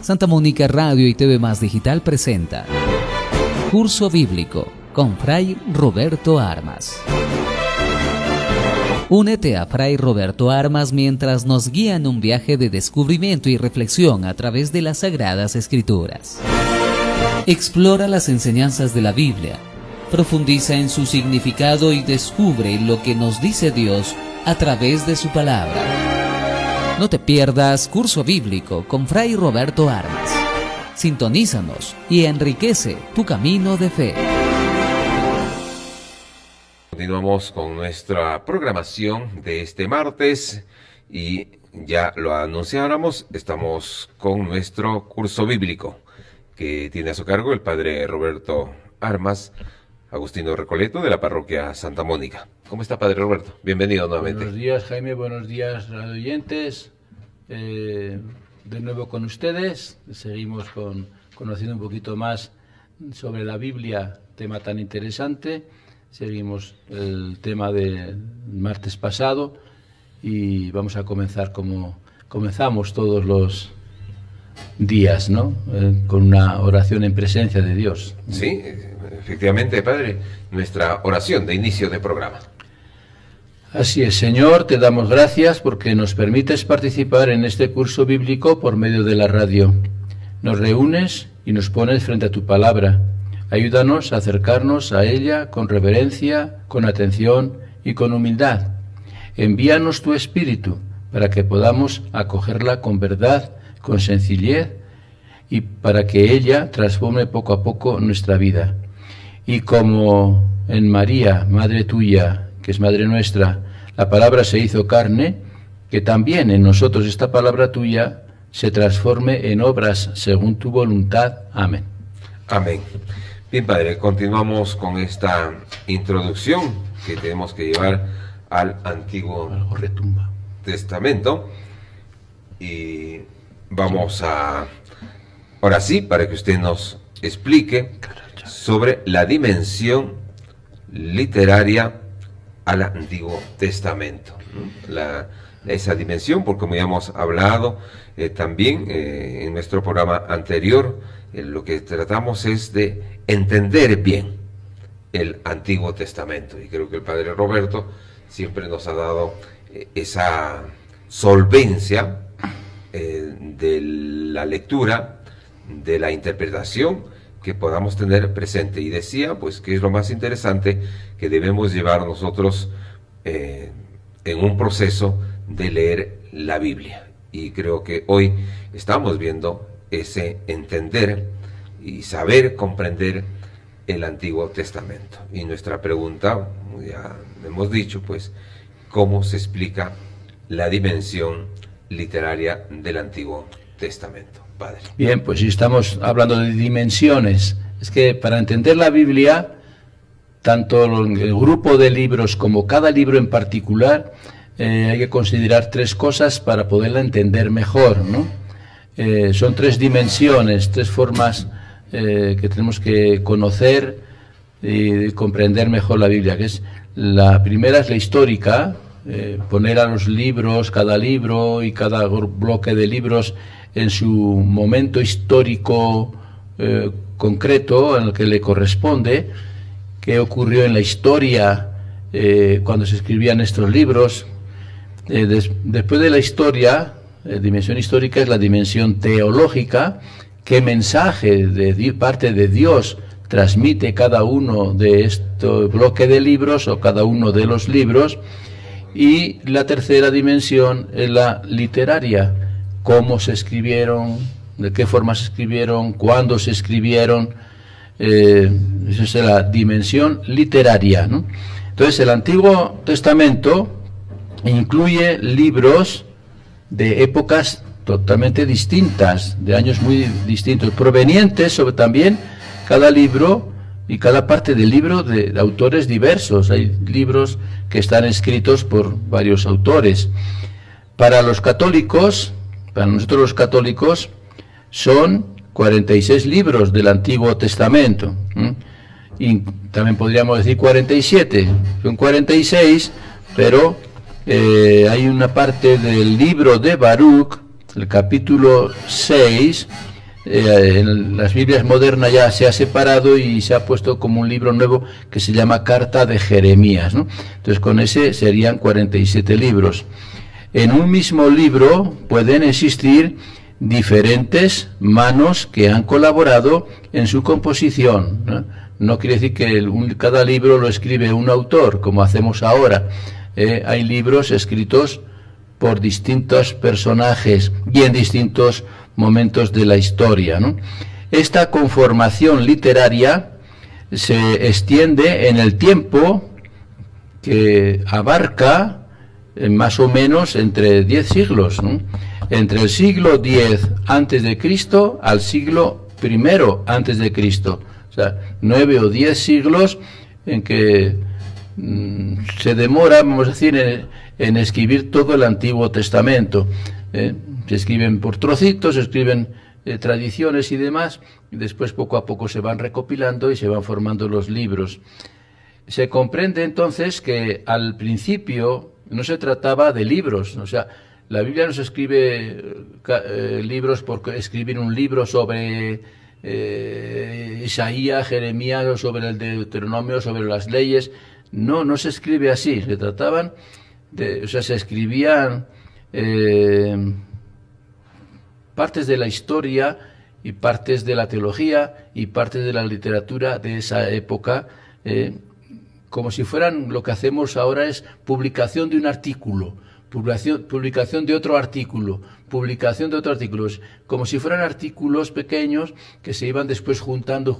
Santa Mónica Radio y TV Más Digital presenta Curso Bíblico con Fray Roberto Armas. Únete a Fray Roberto Armas mientras nos guía en un viaje de descubrimiento y reflexión a través de las Sagradas Escrituras. Explora las enseñanzas de la Biblia, profundiza en su significado y descubre lo que nos dice Dios a través de su palabra. No te pierdas Curso Bíblico con Fray Roberto Armas. Sintonízanos y enriquece tu camino de fe. Continuamos con nuestra programación de este martes y ya lo anunciáramos, estamos con nuestro curso bíblico que tiene a su cargo el padre Roberto Armas, Agustino Recoleto de la parroquia Santa Mónica. ¿Cómo está, padre Roberto? Bienvenido nuevamente. Buenos días, Jaime, buenos días, radio oyentes. De nuevo con ustedes, seguimos conociendo un poquito más sobre la Biblia, tema tan interesante. Seguimos el tema del martes pasado y vamos a comenzar como comenzamos todos los días, ¿no? Con una oración en presencia de Dios. Sí, efectivamente, padre, nuestra oración de inicio de programa. Así es, Señor, te damos gracias porque nos permites participar en este curso bíblico por medio de la radio. Nos reúnes y nos pones frente a tu palabra. Ayúdanos a acercarnos a ella con reverencia, con atención y con humildad. Envíanos tu Espíritu para que podamos acogerla con verdad, con sencillez y para que ella transforme poco a poco nuestra vida. Y como en María, Madre tuya, que es Madre nuestra, la palabra se hizo carne, que también en nosotros esta palabra tuya se transforme en obras según tu voluntad. Amén. Amén. Bien, padre, continuamos con esta introducción que tenemos que llevar al Antiguo Testamento y vamos a, ahora sí, para que usted nos explique sobre la dimensión literaria al Antiguo Testamento. Esa dimensión, porque como ya hemos hablado también en nuestro programa anterior, lo que tratamos es de entender bien el Antiguo Testamento, y creo que el padre Roberto siempre nos ha dado esa solvencia de la lectura, de la interpretación, que podamos tener presente. Y decía, pues, que es lo más interesante que debemos llevar nosotros en un proceso de leer la Biblia. Y creo que hoy estamos viendo ese entender y saber comprender el Antiguo Testamento. Y nuestra pregunta, ya hemos dicho, pues, ¿cómo se explica la dimensión literaria del Antiguo Testamento? Padre. Bien, pues si estamos hablando de dimensiones, es que para entender la Biblia, tanto el grupo de libros como cada libro en particular, hay que considerar tres cosas para poderla entender mejor, ¿no? Son tres dimensiones, tres formas que tenemos que conocer y comprender mejor la Biblia, que es la primera es la histórica, poner a los libros, cada libro y cada bloque de libros en su momento histórico concreto en el que le corresponde, qué ocurrió en la historia cuando se escribían estos libros. Después de la historia, dimensión histórica es la dimensión teológica, qué mensaje de parte de Dios transmite cada uno de estos bloques de libros o cada uno de los libros. Y la tercera dimensión es la literaria, cómo se escribieron, de qué forma se escribieron, cuándo se escribieron. Esa es la dimensión literaria, ¿no? Entonces el Antiguo Testamento incluye libros de épocas totalmente distintas, de años muy distintos, provenientes sobre también cada libro y cada parte del libro de autores diversos. Hay libros que están escritos por varios autores. Para los católicos, para nosotros los católicos, son 46 libros del Antiguo Testamento. Y también podríamos decir 47, son 46, pero hay una parte del libro de Baruch, el capítulo 6, En las Biblias modernas ya se ha separado y se ha puesto como un libro nuevo que se llama Carta de Jeremías, ¿no? Entonces con ese serían 47 libros. En un mismo libro pueden existir diferentes manos que han colaborado en su composición, ¿no? No quiere decir que cada libro lo escribe un autor, como hacemos ahora. Hay libros escritos por distintos personajes y en distintos momentos de la historia, ¿no? Esta conformación literaria se extiende en el tiempo, que abarca más o menos entre 10 siglos, ¿no? Entre el siglo X antes de Cristo al siglo I antes de Cristo. O sea, 9 o 10 siglos en que se demora, vamos a decir, en escribir todo el Antiguo Testamento. Se escriben por trocitos, se escriben tradiciones y demás, y después poco a poco se van recopilando y se van formando los libros. Se comprende entonces que al principio no se trataba de libros, o sea, la Biblia no se escribe libros por escribir un libro sobre Isaías, Jeremías, o sobre el Deuteronomio, sobre las leyes. No, no se escribe así. Se trataban de, o sea, se escribían partes de la historia y partes de la teología y partes de la literatura de esa época, como si fueran, lo que hacemos ahora es publicación de un artículo, publicación de otro artículo, publicación de otros artículos, como si fueran artículos pequeños que se iban después juntando,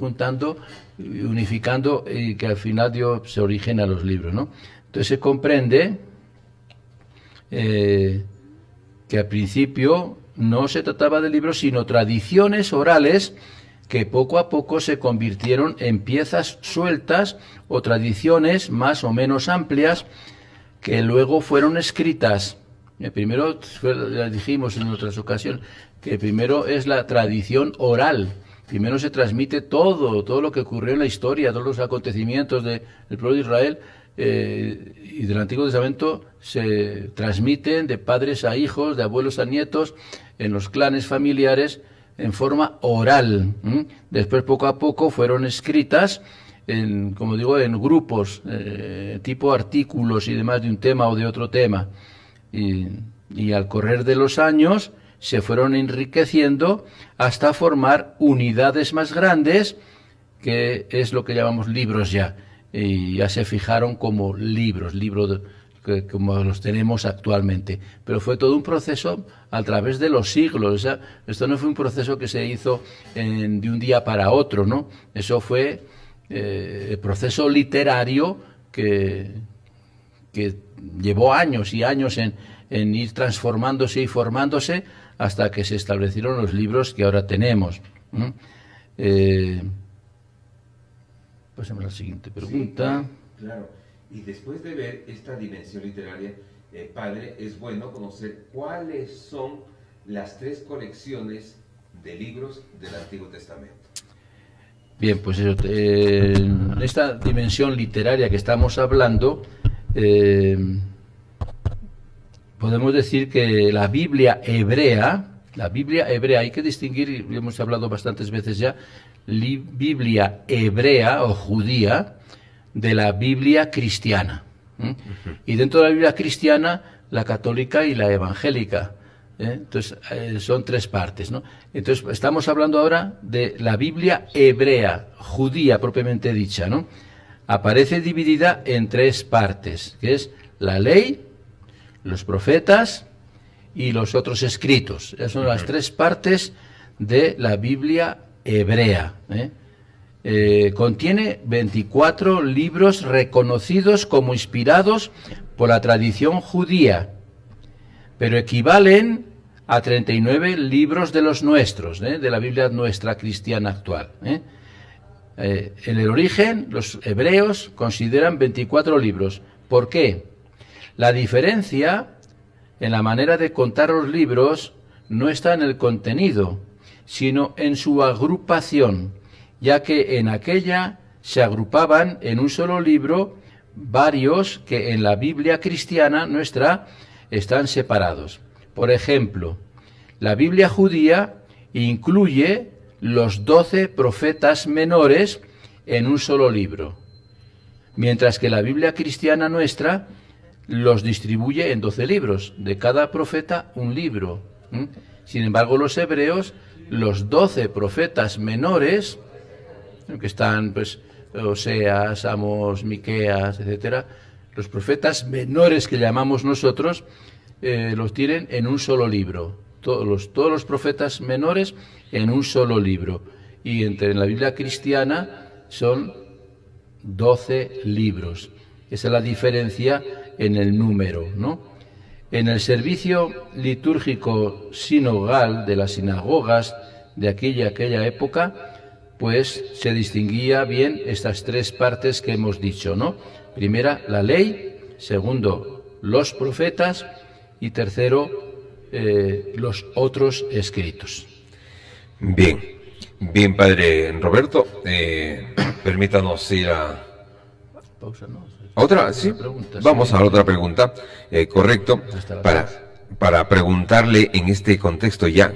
unificando, y que al final se originan los libros, ¿no? Entonces se comprende que al principio no se trataba de libros, sino tradiciones orales que poco a poco se convirtieron en piezas sueltas o tradiciones más o menos amplias que luego fueron escritas. Primero, ya dijimos en otras ocasiones, que primero es la tradición oral. Primero se transmite todo lo que ocurrió en la historia, todos los acontecimientos del pueblo de Israel y del Antiguo Testamento se transmiten de padres a hijos, de abuelos a nietos, en los clanes familiares, en forma oral. Después, poco a poco, fueron escritas como digo, en grupos, tipo artículos y demás de un tema o de otro tema. Y al correr de los años se fueron enriqueciendo hasta formar unidades más grandes, que es lo que llamamos libros ya. Y ya se fijaron como libros como los tenemos actualmente. Pero fue todo un proceso a través de los siglos. O sea, esto no fue un proceso que se hizo de un día para otro, ¿no? Eso fue el proceso literario que llevó años y años en ir transformándose y formándose hasta que se establecieron los libros que ahora tenemos. Pasemos a la siguiente pregunta. Sí, claro. Y después de ver esta dimensión literaria, padre, es bueno conocer cuáles son las 3 colecciones de libros del Antiguo Testamento. Bien, pues eso, en esta dimensión literaria que estamos hablando, podemos decir que la Biblia hebrea, hay que distinguir, hemos hablado bastantes veces ya, Biblia hebrea o judía de la Biblia cristiana. Y dentro de la Biblia cristiana, la católica y la evangélica. Entonces, son 3 partes, ¿no? Entonces, estamos hablando ahora de la Biblia hebrea, judía propiamente dicha, ¿no? Aparece dividida en 3 partes, que es la ley, los profetas y los otros escritos. Esas son las 3 partes de la Biblia hebrea. Contiene 24 libros reconocidos como inspirados por la tradición judía, pero equivalen a 39 libros de los nuestros, de la Biblia nuestra cristiana actual. En el origen, los hebreos consideran 24 libros. ¿Por qué? La diferencia en la manera de contar los libros no está en el contenido, sino en su agrupación, ya que en aquella se agrupaban en un solo libro varios que en la Biblia cristiana nuestra están separados. Por ejemplo, la Biblia judía incluye los 12 profetas menores en un solo libro, mientras que la Biblia cristiana nuestra los distribuye en 12 libros, de cada profeta un libro. Sin embargo, los hebreos, los 12 profetas menores, que están pues Oseas, Amos, Miqueas, etcétera, los profetas menores que llamamos nosotros, los tienen en un solo libro. Todos los profetas menores en un solo libro. Y en la Biblia cristiana son 12 libros. Esa es la diferencia en el número, ¿no? En el servicio litúrgico sinogal de las sinagogas de aquella época, pues se distinguía bien estas tres partes que hemos dicho, ¿no? Primera, la ley; segundo, los profetas; y tercero, los otros escritos. Bien, padre Roberto, permítanos ir a... Pausa, ¿no? ¿Otra? Sí. Vamos a la otra pregunta, correcto, para preguntarle en este contexto ya,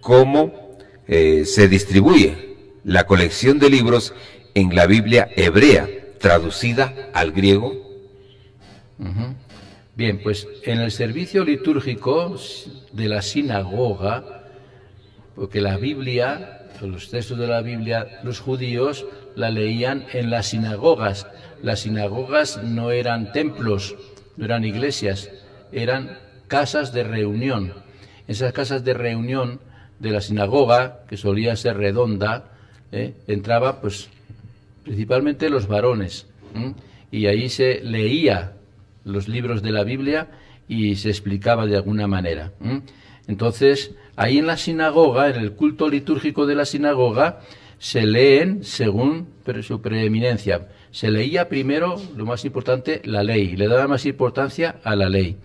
¿cómo se distribuye la colección de libros en la Biblia hebrea, traducida al griego? Bien, pues en el servicio litúrgico de la sinagoga, porque la Biblia, los textos de la Biblia, los judíos la leían en las sinagogas. Las sinagogas no eran templos, no eran iglesias, eran casas de reunión. Esas casas de reunión de la sinagoga, que solía ser redonda, entraba pues principalmente los varones, y ahí se leía los libros de la Biblia y se explicaba de alguna manera. Entonces, ahí en la sinagoga, en el culto litúrgico de la sinagoga, se leen según su preeminencia. Se leía primero, lo más importante, la ley, le daba más importancia a la ley.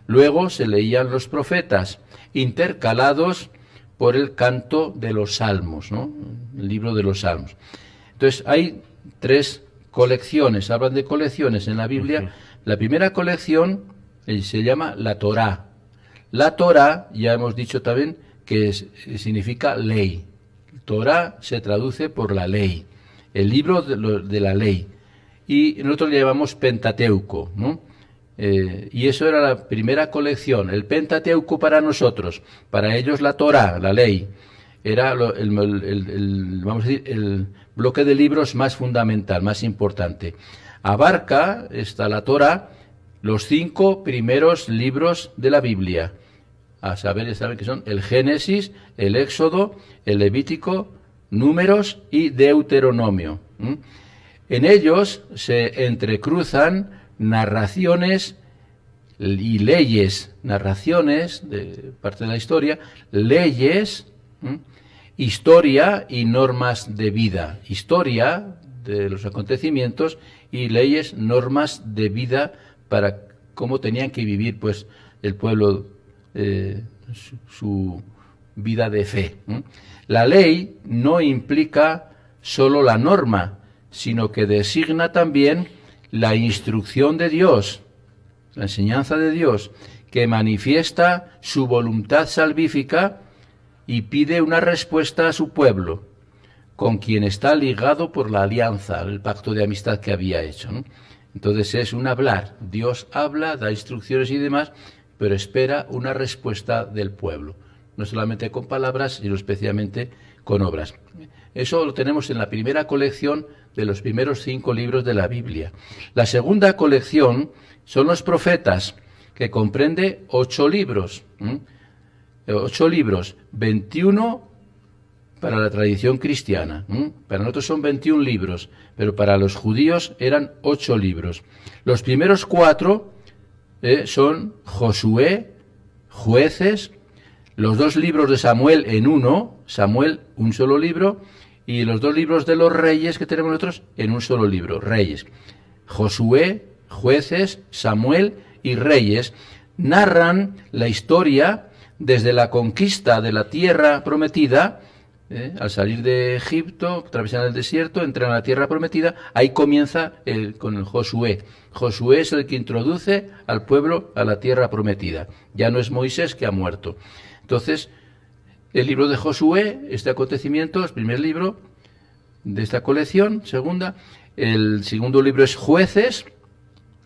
Luego se leían los profetas, intercalados por el canto de los salmos, ¿no? El libro de los salmos. Entonces, hay tres colecciones, hablan de colecciones en la Biblia. La primera colección se llama la Torá. La Torá, ya hemos dicho también que significa ley. Torá se traduce por la ley, el libro de la ley. Y nosotros le llamamos Pentateuco, ¿no? Y eso era la primera colección. El Pentateuco para nosotros, para ellos la Torá, la ley, era vamos a decir, el bloque de libros más fundamental, más importante. Abarca la Torá los 5 primeros libros de la Biblia. A saber, saben que son el Génesis, el Éxodo, el Levítico, Números y Deuteronomio. En ellos se entrecruzan narraciones y leyes, narraciones de parte de la historia, leyes, historia y normas de vida, historia de los acontecimientos y leyes, normas de vida para cómo tenían que vivir pues el pueblo su vida de fe. La ley no implica solo la norma, sino que designa también la instrucción de Dios, la enseñanza de Dios, que manifiesta su voluntad salvífica y pide una respuesta a su pueblo, con quien está ligado por la alianza, el pacto de amistad que había hecho, ¿no? Entonces es un hablar. Dios habla, da instrucciones y demás, pero espera una respuesta del pueblo, no solamente con palabras, sino especialmente con obras. Eso lo tenemos en la primera colección de los primeros 5 libros de la Biblia. La segunda colección son los profetas, que comprende 8 libros. 8 libros, 21 para la tradición cristiana. Para nosotros son 21 libros, pero para los judíos eran 8 libros. Los primeros 4 son Josué, Jueces, los 2 libros de Samuel en uno, Samuel un solo libro, y los 2 libros de los reyes que tenemos nosotros en un solo libro, Reyes. Josué, Jueces, Samuel y Reyes narran la historia desde la conquista de la tierra prometida, al salir de Egipto, atravesar el desierto, entran a la tierra prometida. Ahí comienza con el Josué. Josué es el que introduce al pueblo a la tierra prometida. Ya no es Moisés, que ha muerto. Entonces, el libro de Josué, este acontecimiento, el primer libro de esta colección, segunda. El segundo libro es Jueces,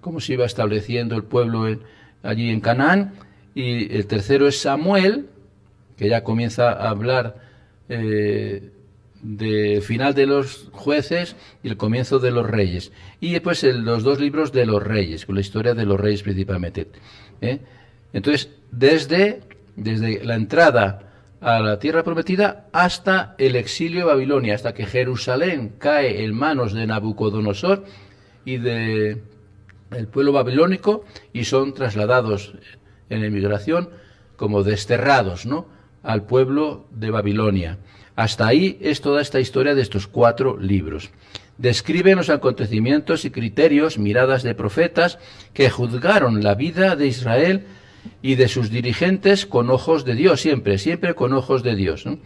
cómo se iba estableciendo el pueblo allí en Canaán. Y el tercero es Samuel, que ya comienza a hablar del final de los jueces y el comienzo de los reyes. Y después los dos libros de los reyes, con la historia de los reyes principalmente. Entonces, desde la entrada a la tierra prometida hasta el exilio de Babilonia, hasta que Jerusalén cae en manos de Nabucodonosor y del pueblo babilónico, y son trasladados en emigración como desterrados, ¿no?, al pueblo de Babilonia. Hasta ahí es toda esta historia de estos 4 libros. Describen los acontecimientos y criterios, miradas de profetas que juzgaron la vida de Israel y de sus dirigentes con ojos de Dios, siempre con ojos de Dios, ¿no?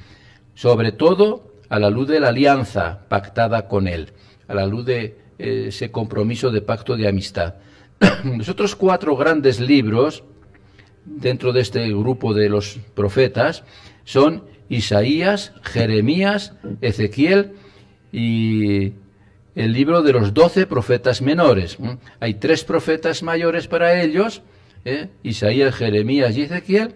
Sobre todo a la luz de la alianza pactada con Él, a la luz de ese compromiso de pacto de amistad. Los otros 4 grandes libros dentro de este grupo de los profetas son Isaías, Jeremías, Ezequiel y el libro de los 12 profetas menores. Hay 3 profetas mayores para ellos, Isaías, Jeremías y Ezequiel,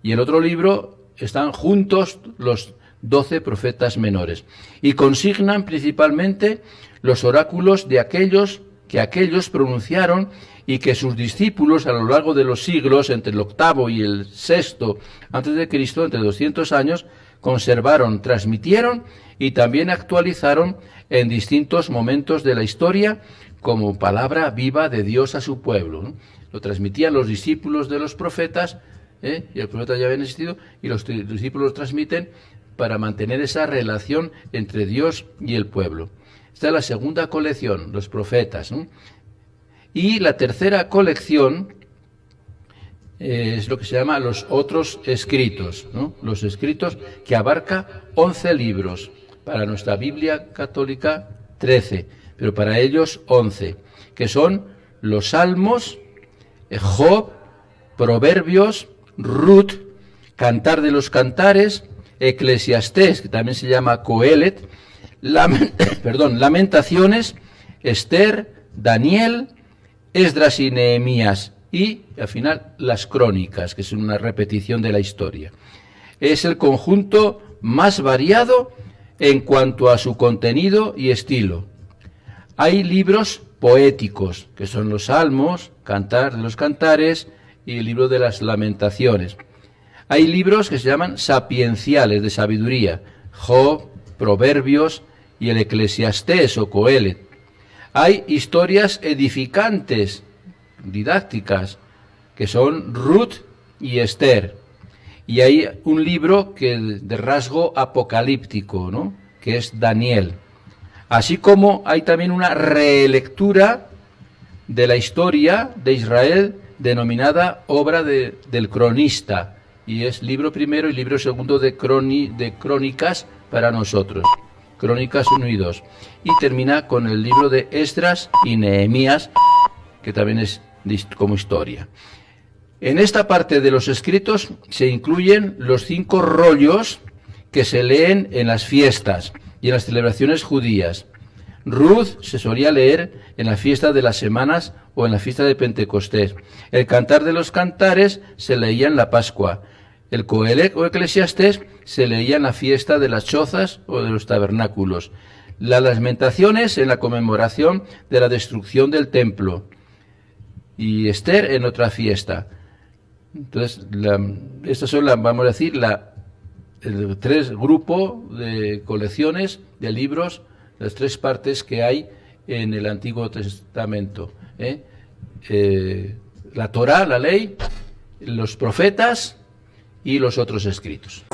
y en otro libro están juntos los 12 profetas menores, y consignan principalmente los oráculos de aquellos pronunciaron y que sus discípulos a lo largo de los siglos, entre el 8º y el 6º antes de Cristo, entre 200 años, conservaron, transmitieron y también actualizaron en distintos momentos de la historia como palabra viva de Dios a su pueblo, ¿no? Lo transmitían los discípulos de los profetas, y los profetas ya habían existido, y los discípulos lo transmiten para mantener esa relación entre Dios y el pueblo. Esta es la segunda colección, los profetas, ¿no? Y la tercera colección es lo que se llama los otros escritos, ¿no? Los escritos, que abarca 11 libros. Para nuestra Biblia católica 13, pero para ellos 11, que son los Salmos, Job, Proverbios, Ruth, Cantar de los Cantares, Eclesiastés, que también se llama Coelet, Lamentaciones, Esther, Daniel, Esdras y Nehemías, y al final las Crónicas, que es una repetición de la historia. Es el conjunto más variado en cuanto a su contenido y estilo. Hay libros poéticos, que son los Salmos, Cantar de los Cantares y el libro de las Lamentaciones. Hay libros que se llaman sapienciales, de sabiduría, Job, Proverbios y el Eclesiastés o Coelet. Hay historias edificantes, didácticas, que son Ruth y Esther. Y hay un libro de rasgo apocalíptico, ¿no?, que es Daniel. Así como hay también una relectura de la historia de Israel denominada obra del cronista, y es libro primero y libro segundo de crónicas para nosotros, Crónicas 1 y 2. Y termina con el libro de Esdras y Nehemías, que también es como historia. En esta parte de los escritos se incluyen los 5 rollos que se leen en las fiestas y en las celebraciones judías. Ruth se solía leer en la fiesta de las semanas o en la fiesta de Pentecostés. El Cantar de los Cantares se leía en la Pascua. El Coelet o Eclesiastés se leía en la fiesta de las chozas o de los tabernáculos. Las Lamentaciones en la conmemoración de la destrucción del templo. Y Esther en otra fiesta. Entonces, estas son, vamos a decir, el 3 grupos de colecciones de libros, las 3 partes que hay en el Antiguo Testamento. La Torá, la ley, los profetas y los otros escritos.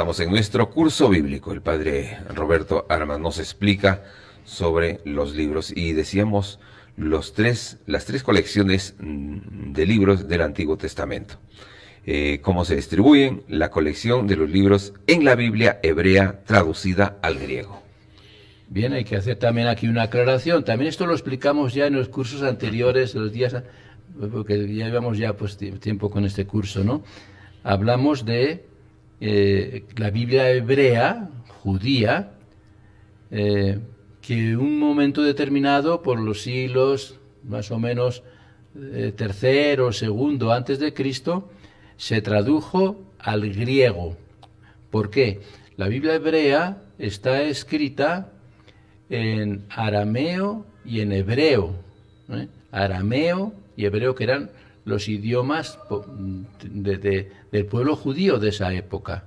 Estamos en nuestro curso bíblico. El padre Roberto Armas nos explica sobre los libros y decíamos las tres colecciones de libros del Antiguo Testamento. Cómo se distribuyen, la colección de los libros en la Biblia hebrea traducida al griego. Bien, hay que hacer también aquí una aclaración. También esto lo explicamos ya en los cursos anteriores, los días, porque ya llevamos ya pues tiempo con este curso, ¿no? Hablamos de la Biblia hebrea, judía, que en un momento determinado, por los siglos más o menos tercero, segundo antes de Cristo, se tradujo al griego. ¿Por qué? La Biblia hebrea está escrita en arameo y en hebreo. Arameo y hebreo, que eran los idiomas del pueblo judío de esa época.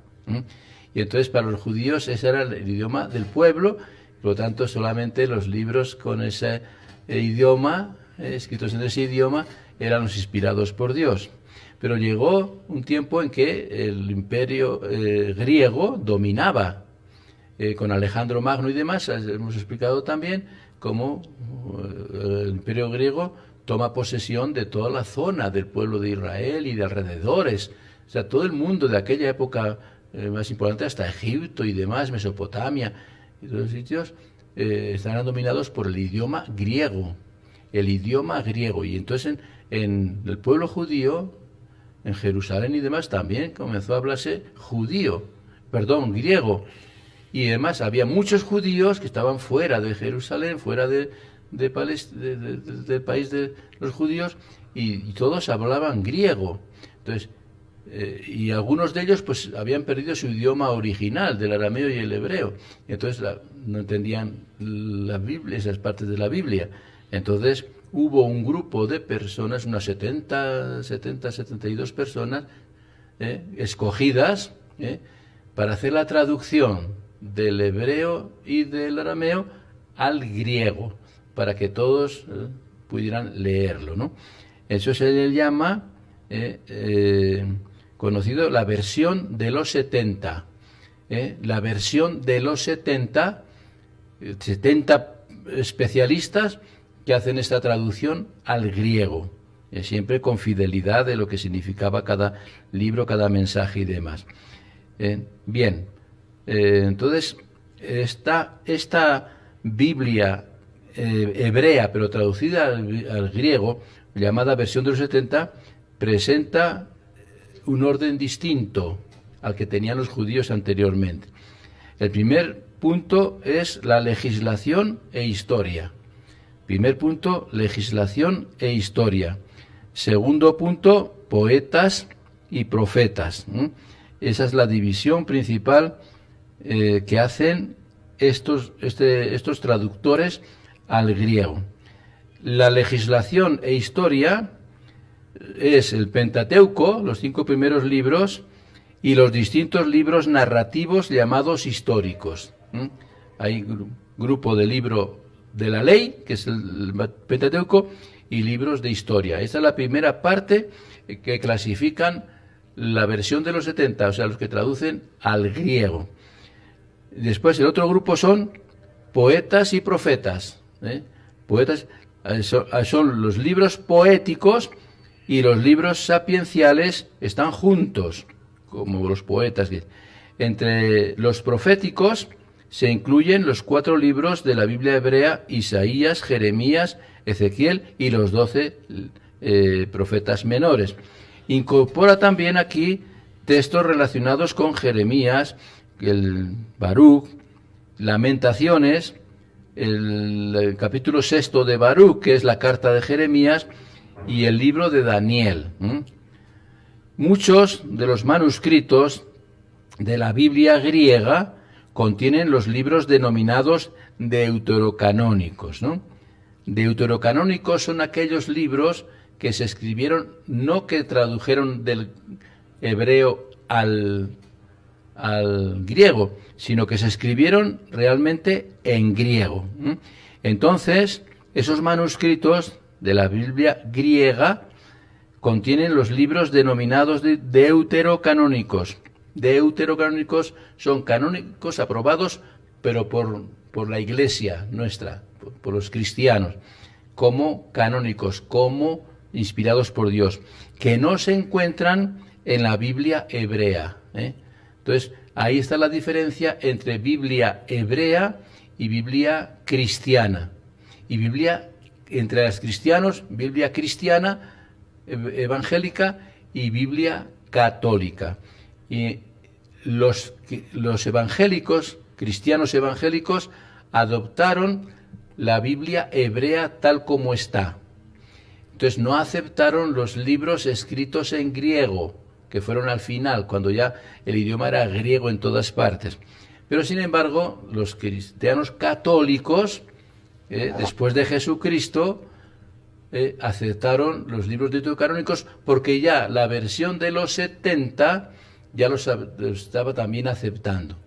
Y entonces para los judíos ese era el idioma del pueblo, por lo tanto solamente los libros con ese idioma, escritos en ese idioma, eran los inspirados por Dios. Pero llegó un tiempo en que el imperio griego dominaba, con Alejandro Magno y demás. Hemos explicado también cómo el imperio griego toma posesión de toda la zona del pueblo de Israel y de alrededores. O sea, todo el mundo de aquella época más importante, hasta Egipto y demás, Mesopotamia y todos los sitios, estarán dominados por el idioma griego. El idioma griego. Y entonces en el pueblo judío, en Jerusalén y demás, también comenzó a hablarse griego. Y además había muchos judíos que estaban fuera de Jerusalén, fuera del país de los judíos, y todos hablaban griego. Entonces, y algunos de ellos pues habían perdido su idioma original, del arameo y el hebreo. Entonces no entendían la Biblia, esas partes de la Biblia. Entonces hubo un grupo de personas, unas 72 personas, escogidas, para hacer la traducción del hebreo y del arameo al griego, para que todos pudieran leerlo, ¿no? Eso se le llama conocido la versión de los 70. La versión de los 70 especialistas que hacen esta traducción al griego, siempre con fidelidad de lo que significaba cada libro, cada mensaje y demás. Bien, entonces esta Biblia hebrea, pero traducida al griego, llamada versión de los 70, presenta un orden distinto al que tenían los judíos anteriormente. El primer punto es la legislación e historia. Primer punto, legislación e historia. Segundo punto, poetas y profetas. Esa es la división principal que hacen estos traductores al griego. La legislación e historia es el Pentateuco, los 5 primeros libros, y los distintos libros narrativos llamados históricos. Hay grupo de libro de la ley, que es el Pentateuco, y libros de historia. Esta es la primera parte que clasifican la versión de los 70, o sea, los que traducen al griego. Después el otro grupo son poetas y profetas. Poetas son los libros poéticos, y los libros sapienciales están juntos, como los poetas. Entre los proféticos se incluyen los 4 libros de la Biblia hebrea: Isaías, Jeremías, Ezequiel y los 12 profetas menores. Incorpora también aquí textos relacionados con Jeremías, el Baruch, Lamentaciones, el capítulo 6 de Baruch, que es la carta de Jeremías, y el libro de Daniel. Muchos de los manuscritos de la Biblia griega contienen los libros denominados deuterocanónicos, ¿no? Deuterocanónicos son aquellos libros que se escribieron, no que tradujeron del hebreo al griego, sino que se escribieron realmente en griego. Entonces, esos manuscritos de la Biblia griega contienen los libros denominados deuterocanónicos, deuterocanónicos son canónicos aprobados, pero por la Iglesia nuestra, por los cristianos, como canónicos, como inspirados por Dios, que no se encuentran en la Biblia hebrea. Entonces, ahí está la diferencia entre Biblia hebrea y Biblia cristiana. Y Biblia, entre los cristianos, Biblia cristiana, evangélica y Biblia católica. Y los evangélicos, cristianos evangélicos, adoptaron la Biblia hebrea tal como está. Entonces no aceptaron los libros escritos en griego, que fueron al final, cuando ya el idioma era griego en todas partes. Pero sin embargo, los cristianos católicos, después de Jesucristo, aceptaron los libros deuterocanónicos, porque ya la versión de los 70 ya los estaba también aceptando.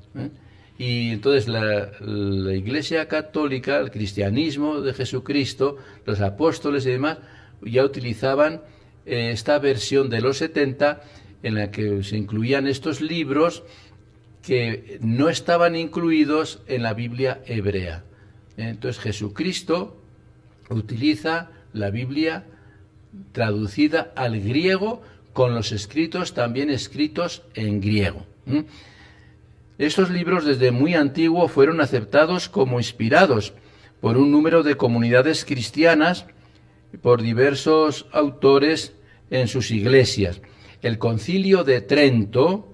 Y entonces la Iglesia católica, el cristianismo de Jesucristo, los apóstoles y demás, ya utilizaban esta versión de los 70, en la que se incluían estos libros que no estaban incluidos en la Biblia hebrea. Entonces Jesucristo utiliza la Biblia traducida al griego, con los escritos también escritos en griego. Estos libros desde muy antiguo fueron aceptados como inspirados por un número de comunidades cristianas, por diversos autores en sus iglesias. El Concilio de Trento,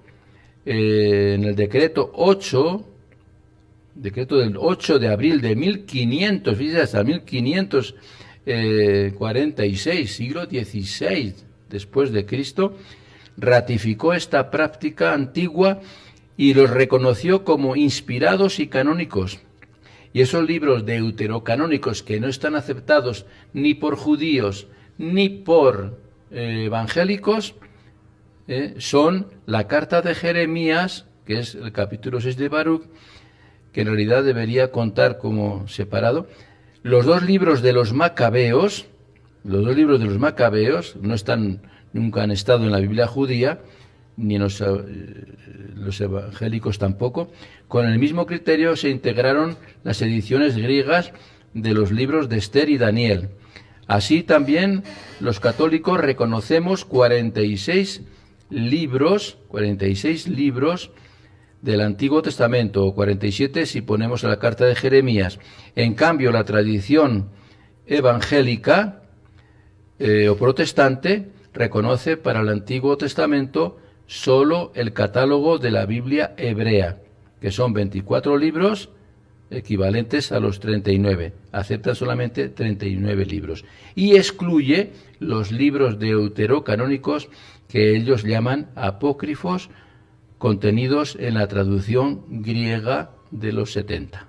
en el decreto del 8 de abril de 1500, fíjate, hasta 1546, siglo XVI después de Cristo, ratificó esta práctica antigua y los reconoció como inspirados y canónicos. Y esos libros deuterocanónicos que no están aceptados ni por judíos ni por evangélicos, son la carta de Jeremías, que es el capítulo 6 de Baruch, que en realidad debería contar como separado, los dos libros de los Macabeos. Los dos libros de los Macabeos nunca han estado en la Biblia judía, ni en los evangélicos tampoco. Con el mismo criterio se integraron las ediciones griegas de los libros de Esther y Daniel. Así también los católicos reconocemos 46 libros del Antiguo Testamento, o 47 si ponemos a la carta de Jeremías. En cambio, la tradición evangélica o protestante reconoce para el Antiguo Testamento solo el catálogo de la Biblia hebrea, que son 24 libros equivalentes a los 39. Acepta solamente 39 libros. Y excluye los libros deuterocanónicos que ellos llaman apócrifos, contenidos en la traducción griega de los 70.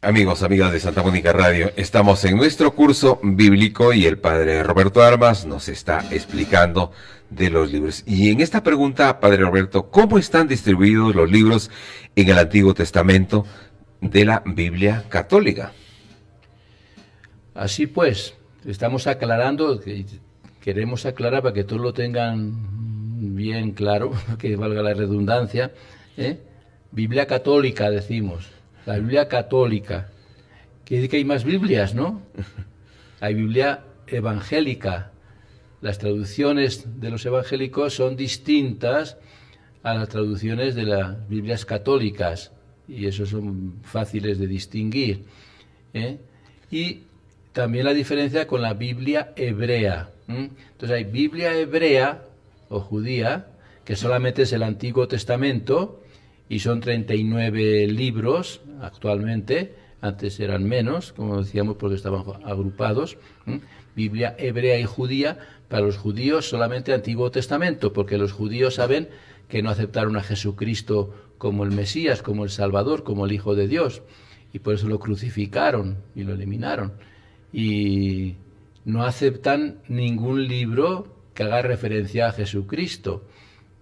Amigos, amigas de Santa Mónica Radio, estamos en nuestro curso bíblico y el padre Roberto Armas nos está explicando de los libros. Y en esta pregunta, padre Roberto, ¿cómo están distribuidos los libros en el Antiguo Testamento de la Biblia católica? Así pues, estamos aclarando, queremos aclarar para que todos lo tengan bien claro, que valga la redundancia, Biblia católica decimos. La Biblia católica. Quiere decir que hay más Biblias, ¿no? Hay Biblia evangélica. Las traducciones de los evangélicos son distintas a las traducciones de las Biblias católicas. Y eso son fáciles de distinguir. Y también la diferencia con la Biblia hebrea. Entonces hay Biblia hebrea o judía, que solamente es el Antiguo Testamento, y son 39 libros actualmente. Antes eran menos, como decíamos, porque estaban agrupados. Biblia hebrea y judía. Para los judíos solamente Antiguo Testamento, porque los judíos saben que no aceptaron a Jesucristo como el Mesías, como el Salvador, como el Hijo de Dios, y por eso lo crucificaron y lo eliminaron. Y no aceptan ningún libro que haga referencia a Jesucristo,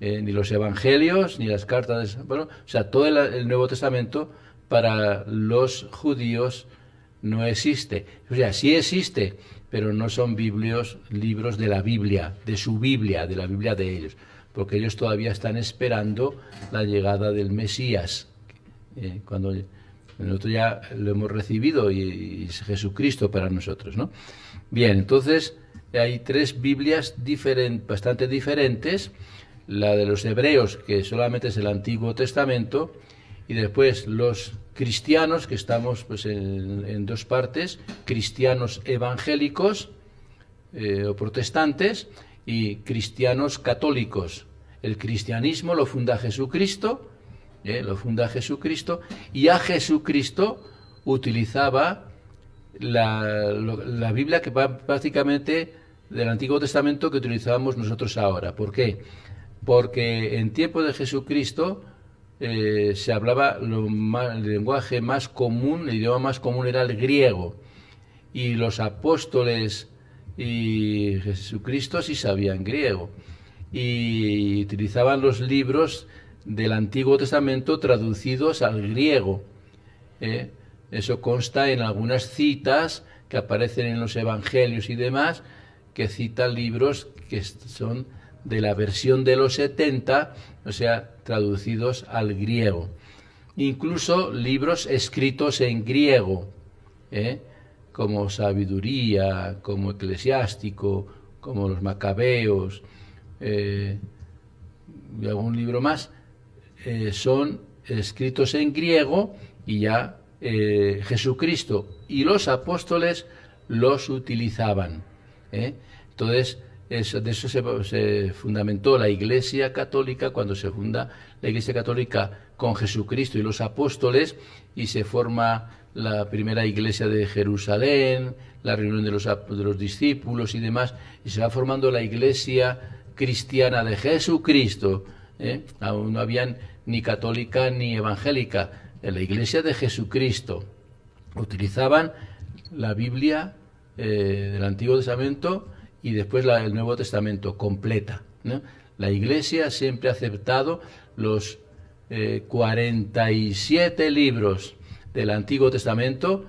ni los evangelios, ni las cartas de San Pablo. O sea, todo el Nuevo Testamento para los judíos no existe. O sea, sí existe, pero no son libros de la Biblia, de su Biblia, de la Biblia de ellos, porque ellos todavía están esperando la llegada del Mesías, cuando nosotros ya lo hemos recibido y es Jesucristo para nosotros, ¿no? Bien, entonces hay tres Biblias bastante diferentes: la de los hebreos, que solamente es el Antiguo Testamento, y después los cristianos, que estamos pues en dos partes: cristianos evangélicos o protestantes, y cristianos católicos. El cristianismo lo funda Jesucristo, y a Jesucristo utilizaba la Biblia que va prácticamente del Antiguo Testamento que utilizábamos nosotros ahora. ¿Por qué? Porque en tiempo de Jesucristo se hablaba el lenguaje más común, el idioma más común era el griego, y los apóstoles y Jesucristo sí sabían griego, y utilizaban los libros del Antiguo Testamento traducidos al griego. Eso consta en algunas citas que aparecen en los evangelios y demás, que citan libros que son de la versión de los 70, o sea, traducidos al griego. Incluso libros escritos en griego, como Sabiduría, como Eclesiástico, como los Macabeos, y algún libro más, son escritos en griego, y ya Jesucristo y los apóstoles los utilizaban. Entonces, de eso se fundamentó la Iglesia Católica, cuando se funda la Iglesia Católica con Jesucristo y los apóstoles, y se forma la primera iglesia de Jerusalén, la reunión de los discípulos y demás, y se va formando la Iglesia cristiana de Jesucristo. Aún no habían ni católica ni evangélica, en la Iglesia de Jesucristo. Utilizaban la Biblia del Antiguo Testamento y después el Nuevo Testamento completa, ¿no? La Iglesia siempre ha aceptado los 47 libros del Antiguo Testamento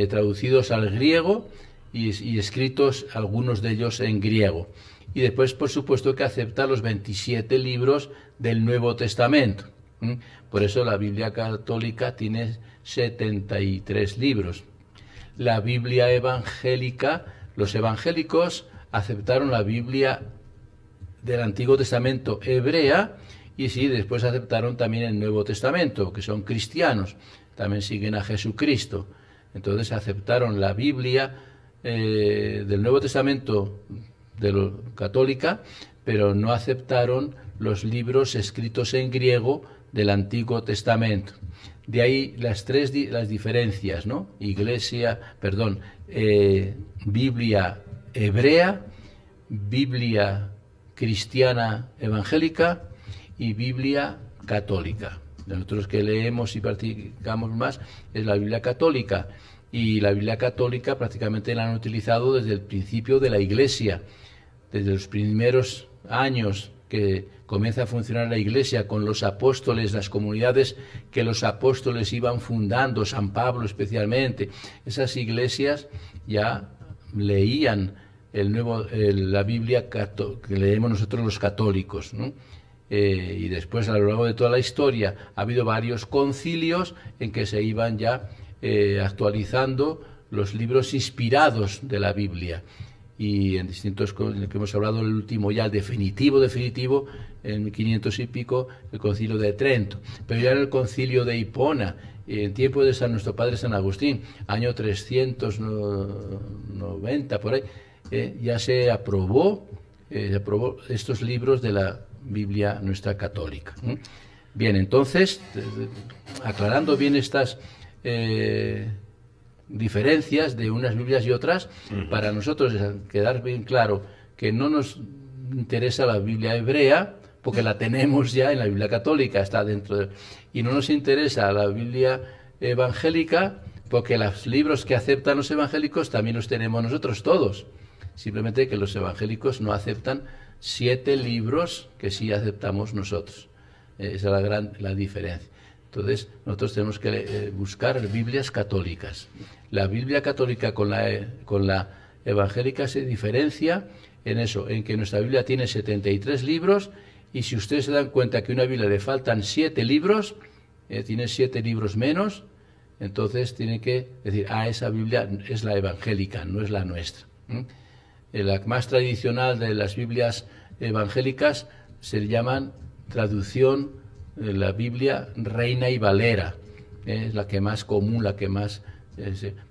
traducidos al griego y escritos algunos de ellos en griego. Y después, por supuesto, que acepta los 27 libros del Nuevo Testamento. Por eso la Biblia católica tiene 73 libros. La Biblia evangélica, los evangélicos aceptaron la Biblia del Antiguo Testamento hebrea, y sí, después aceptaron también el Nuevo Testamento, que son cristianos, también siguen a Jesucristo. Entonces aceptaron la Biblia del Nuevo Testamento católica, pero no aceptaron los libros escritos en griego del Antiguo Testamento. De ahí las diferencias, ¿no? Biblia hebrea, Biblia cristiana evangélica y Biblia católica. Nosotros que leemos y practicamos más es la Biblia católica, y la Biblia católica prácticamente la han utilizado desde el principio de la Iglesia, desde los primeros años que comienza a funcionar la Iglesia con los apóstoles, las comunidades que los apóstoles iban fundando, San Pablo especialmente. Esas iglesias ya leían la Biblia que leemos nosotros los católicos, ¿no? Y después, a lo largo de toda la historia, ha habido varios concilios en que se iban ya actualizando los libros inspirados de la Biblia. Y en distintos, en el que hemos hablado, el último ya definitivo, en 1500 y pico, el concilio de Trento. Pero ya en el concilio de Hipona, en tiempo de nuestro padre San Agustín, año 390, por ahí, ya se aprobó estos libros de la Biblia nuestra católica. Bien, entonces, aclarando bien estas diferencias de unas Biblias y otras, para nosotros quedar bien claro que no nos interesa la Biblia hebrea, porque la tenemos ya en la Biblia católica, está dentro y no nos interesa la Biblia evangélica, porque los libros que aceptan los evangélicos también los tenemos nosotros todos. Simplemente que los evangélicos no aceptan 7 libros que sí aceptamos nosotros. Esa es la diferencia. Entonces, nosotros tenemos que buscar Biblias católicas. La Biblia católica con la evangélica se diferencia en eso, en que nuestra Biblia tiene 73 libros, y si ustedes se dan cuenta que a una Biblia le faltan 7 libros, tiene 7 libros menos, entonces tiene que decir, esa Biblia es la evangélica, no es la nuestra. La más tradicional de las Biblias evangélicas se llaman traducción de la Biblia Reina y Valera, es la que más común, la que más...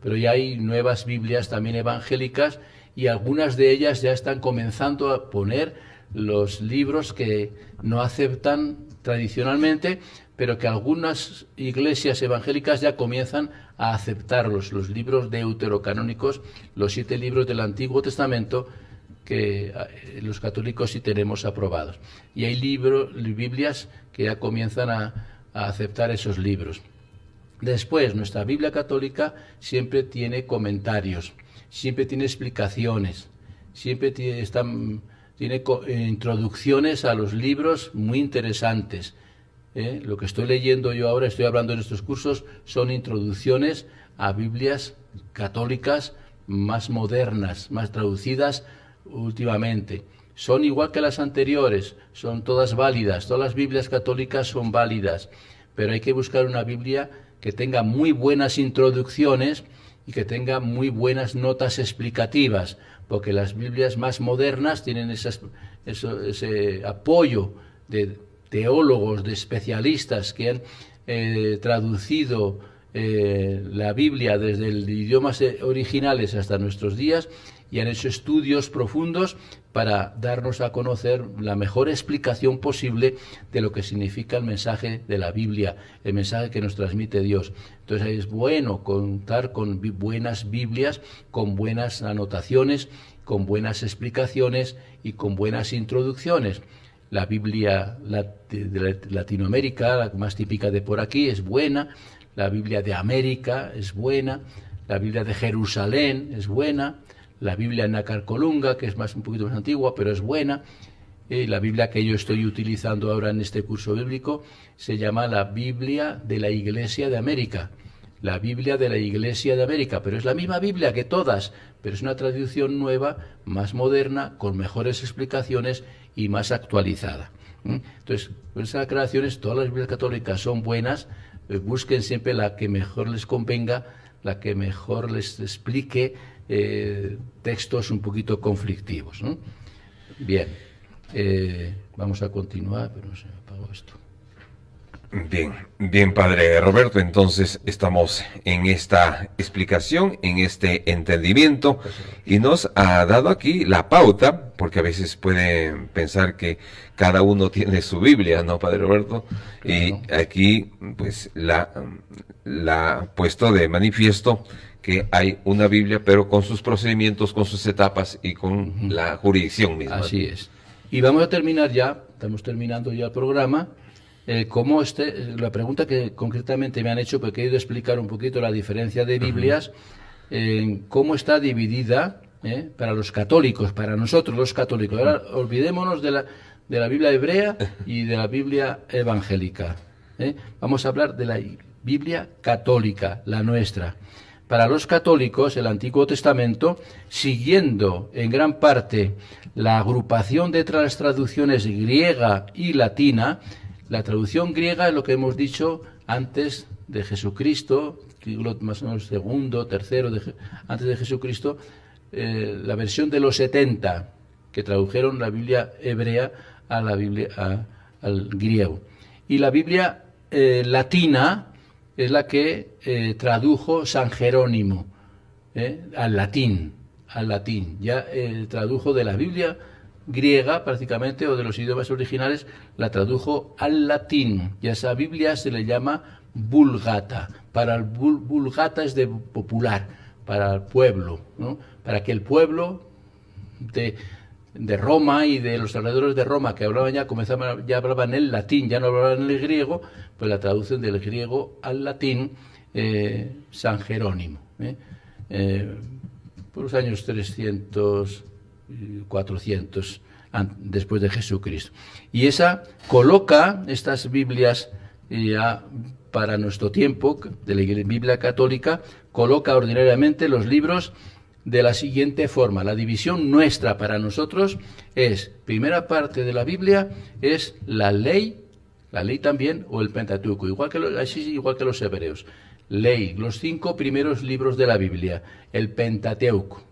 pero ya hay nuevas Biblias también evangélicas, y algunas de ellas ya están comenzando a poner los libros que no aceptan tradicionalmente, pero que algunas iglesias evangélicas ya comienzan a aceptarlos, los libros deuterocanónicos, los 7 libros del Antiguo Testamento, que los católicos sí tenemos aprobados. Y hay Biblias que ya comienzan a aceptar esos libros. Después, nuestra Biblia católica siempre tiene comentarios, siempre tiene explicaciones, siempre tiene introducciones a los libros muy interesantes. Lo que estoy leyendo yo ahora, estoy hablando en estos cursos, son introducciones a Biblias católicas más modernas, más traducidas últimamente. Son igual que las anteriores, son todas válidas, todas las Biblias católicas son válidas, pero hay que buscar una Biblia que tenga muy buenas introducciones y que tenga muy buenas notas explicativas, porque las Biblias más modernas tienen ese apoyo de teólogos, de especialistas que han traducido la Biblia desde idiomas originales hasta nuestros días, y han hecho estudios profundos para darnos a conocer la mejor explicación posible de lo que significa el mensaje de la Biblia, el mensaje que nos transmite Dios. Entonces es bueno contar con buenas Biblias, con buenas anotaciones, con buenas explicaciones y con buenas introducciones. La Biblia de Latinoamérica, la más típica de por aquí, es buena. La Biblia de América es buena. La Biblia de Jerusalén es buena. La Biblia Nácar-Colunga, que es un poquito más antigua, pero es buena. La Biblia que yo estoy utilizando ahora en este curso bíblico se llama la Biblia de la Iglesia de América. La Biblia de la Iglesia de América, pero es la misma Biblia que todas, pero es una traducción nueva, más moderna, con mejores explicaciones y más actualizada. Entonces, con esas aclaraciones, todas las Biblias católicas son buenas. Busquen siempre la que mejor les convenga, la que mejor les explique textos un poquito conflictivos, ¿no? Bien, vamos a continuar, pero no se me apagó esto. Bien, Padre Roberto, entonces estamos en esta explicación, en este entendimiento, y nos ha dado aquí la pauta, porque a veces pueden pensar que cada uno tiene su Biblia, ¿no, Padre Roberto? Claro. Y aquí, pues, la ha puesto de manifiesto que hay una Biblia, pero con sus procedimientos, con sus etapas y con la jurisdicción misma. Así es. Y vamos a terminar ya, estamos terminando ya el programa. La pregunta que concretamente me han hecho, porque he ido a explicar un poquito la diferencia de Biblias, cómo está dividida para los católicos, para nosotros los católicos. Ahora olvidémonos de la Biblia hebrea y de la Biblia evangélica. Vamos a hablar de la Biblia católica, la nuestra. Para los católicos, el Antiguo Testamento, siguiendo en gran parte la agrupación de las traducciones griega y latina. La traducción griega es lo que hemos dicho antes de Jesucristo, siglo más o menos segundo, tercero, antes de Jesucristo, la versión de los 70, que tradujeron la Biblia hebrea a la Biblia al griego. Y la Biblia latina es la que tradujo San Jerónimo al latín. Ya tradujo de la Biblia griega prácticamente, o de los idiomas originales, la tradujo al latín, y a esa Biblia se le llama Vulgata. Para el Vulgata es de popular, para el pueblo, ¿no? Para que el pueblo de Roma y de los alrededores de Roma, que hablaban ya hablaban el latín, ya no hablaban el griego, pues la traducen del griego al latín, San Jerónimo, por los años 300, 400 después de Jesucristo. Y esa coloca estas Biblias ya para nuestro tiempo, de la Biblia católica, coloca ordinariamente los libros de la siguiente forma. La división nuestra para nosotros es, primera parte de la Biblia es la ley también, o el Pentateuco, igual que los hebreos. Ley, los 5 primeros libros de la Biblia, el Pentateuco.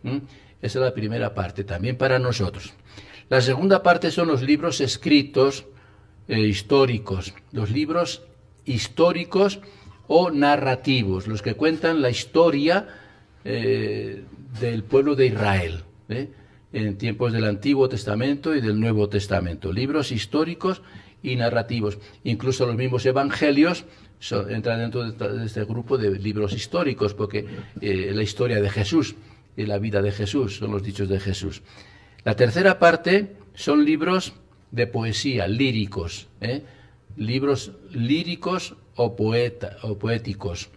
Esa es la primera parte, también para nosotros. La segunda parte son los libros escritos históricos, los libros históricos o narrativos, los que cuentan la historia del pueblo de Israel, en tiempos del Antiguo Testamento y del Nuevo Testamento. Libros históricos y narrativos. Incluso los mismos evangelios entran dentro de este grupo de libros históricos, porque la historia de Jesús y la vida de Jesús son los dichos de Jesús. La tercera parte son libros de poesía, líricos, libros líricos o poéticos.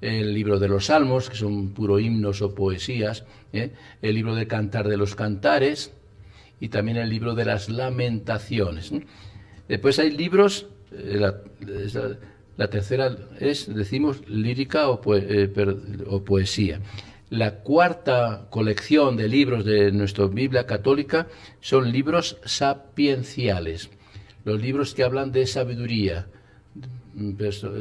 El libro de los Salmos, que son puro himnos o poesías, el libro de Cantar de los Cantares y también el libro de las Lamentaciones. Después hay libros, la tercera es, decimos, lírica o poesía. La cuarta colección de libros de nuestra Biblia católica son libros sapienciales, los libros que hablan de sabiduría,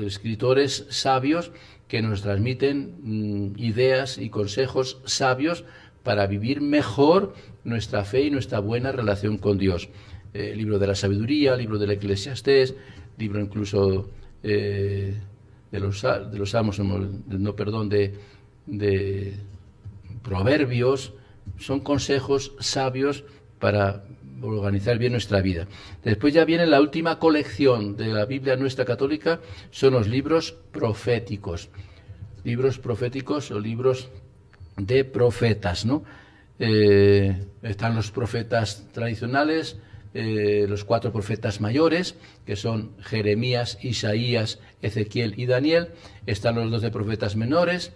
escritores sabios que nos transmiten ideas y consejos sabios para vivir mejor nuestra fe y nuestra buena relación con Dios. Libro de la sabiduría, libro del Eclesiastés, libro incluso de los Salmos, de Proverbios. Son consejos sabios para organizar bien nuestra vida. Después ya viene la última colección de la Biblia nuestra católica, son los libros proféticos. Libros proféticos o libros de profetas, ¿no? Están los profetas tradicionales, los 4 profetas mayores, que son Jeremías, Isaías, Ezequiel y Daniel. Están los 12 profetas menores,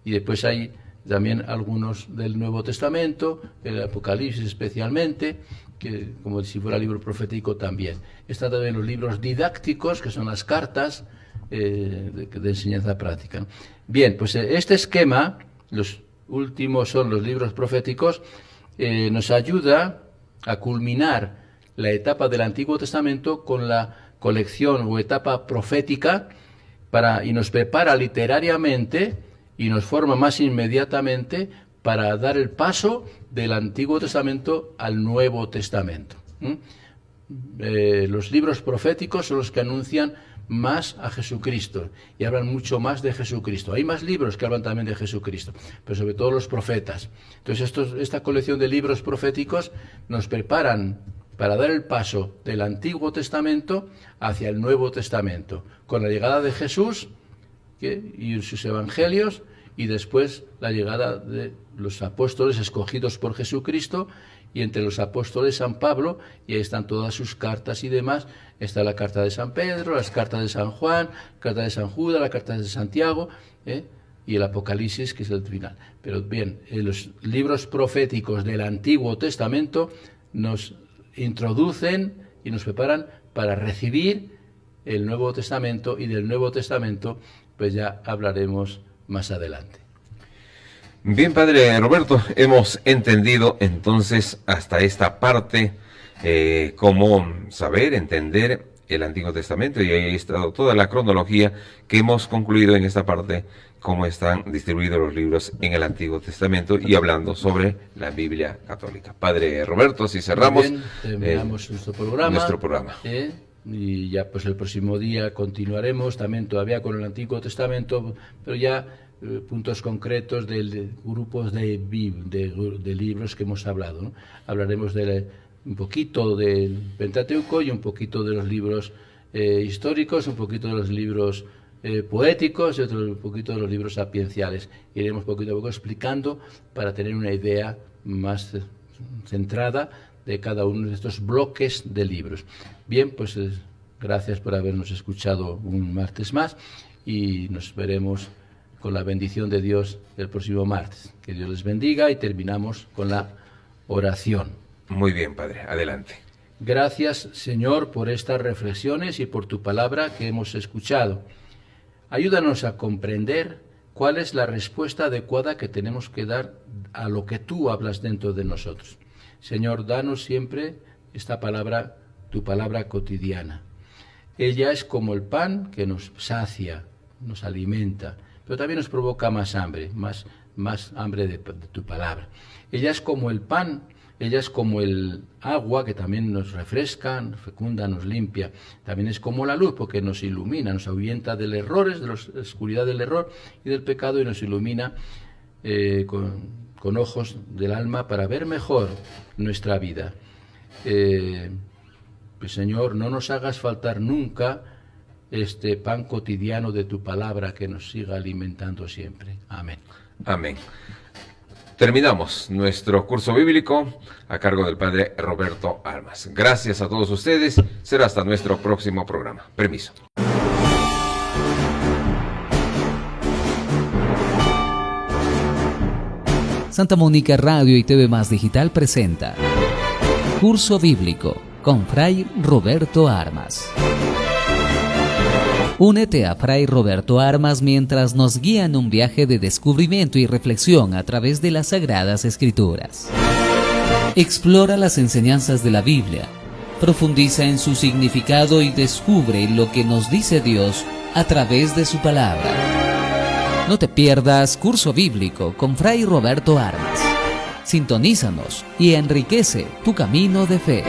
y después hay también algunos del Nuevo Testamento, el Apocalipsis especialmente, que como si fuera libro profético también. Están también los libros didácticos, que son las cartas de enseñanza práctica, ¿no? Bien, pues este esquema, los últimos son los libros proféticos, nos ayuda a culminar la etapa del Antiguo Testamento con la colección o etapa profética y nos prepara literariamente y nos forma más inmediatamente para dar el paso del Antiguo Testamento al Nuevo Testamento. Los libros proféticos son los que anuncian más a Jesucristo y hablan mucho más de Jesucristo. Hay más libros que hablan también de Jesucristo, pero sobre todo los profetas. Entonces esta colección de libros proféticos nos preparan para dar el paso del Antiguo Testamento hacia el Nuevo Testamento, con la llegada de Jesús y sus evangelios, y después la llegada de los apóstoles escogidos por Jesucristo, y entre los apóstoles San Pablo, y ahí están todas sus cartas y demás. Está la carta de San Pedro, las cartas de San Juan, la carta de San Judas, la carta de Santiago, y el Apocalipsis, que es el final. Pero bien, los libros proféticos del Antiguo Testamento nos introducen y nos preparan para recibir el Nuevo Testamento, y del Nuevo Testamento pues ya hablaremos más adelante. Bien, Padre Roberto, hemos entendido entonces hasta esta parte cómo saber, entender el Antiguo Testamento, y ahí ha estado toda la cronología que hemos concluido en esta parte, cómo están distribuidos los libros en el Antiguo Testamento y hablando sobre la Biblia católica. Padre Roberto, si cerramos, bien, terminamos nuestro programa. Y ya pues el próximo día continuaremos también todavía con el Antiguo Testamento, pero ya puntos concretos de grupos de libros que hemos hablado, ¿no? Hablaremos un poquito del Pentateuco y un poquito de los libros históricos, un poquito de los libros poéticos y un poquito de los libros sapienciales. Iremos poquito a poco explicando para tener una idea más centrada de cada uno de estos bloques de libros. Bien, pues gracias por habernos escuchado un martes más y nos veremos con la bendición de Dios el próximo martes. Que Dios les bendiga y terminamos con la oración. Muy bien, Padre, adelante. Gracias, Señor, por estas reflexiones y por tu palabra que hemos escuchado. Ayúdanos a comprender cuál es la respuesta adecuada que tenemos que dar a lo que tú hablas dentro de nosotros. Señor, danos siempre esta palabra, tu palabra cotidiana. Ella es como el pan que nos sacia, nos alimenta, pero también nos provoca más hambre, más hambre de tu palabra. Ella es como el pan, ella es como el agua que también nos refresca, nos fecunda, nos limpia. También es como la luz porque nos ilumina, nos ahuyenta del error, de la oscuridad del error y del pecado y nos ilumina con ojos del alma para ver mejor nuestra vida. Pues Señor, no nos hagas faltar nunca este pan cotidiano de tu palabra que nos siga alimentando siempre. Amén. Amén. Terminamos nuestro curso bíblico a cargo del Padre Roberto Armas. Gracias a todos ustedes. Será hasta nuestro próximo programa. Permiso. Santa Mónica Radio y TV Más Digital presenta Curso Bíblico con Fray Roberto Armas. Únete a Fray Roberto Armas mientras nos guía en un viaje de descubrimiento y reflexión a través de las Sagradas Escrituras. Explora las enseñanzas de la Biblia, profundiza en su significado y descubre lo que nos dice Dios a través de su palabra. No te pierdas Curso Bíblico con Fray Roberto Armas. Sintonízanos y enriquece tu camino de fe.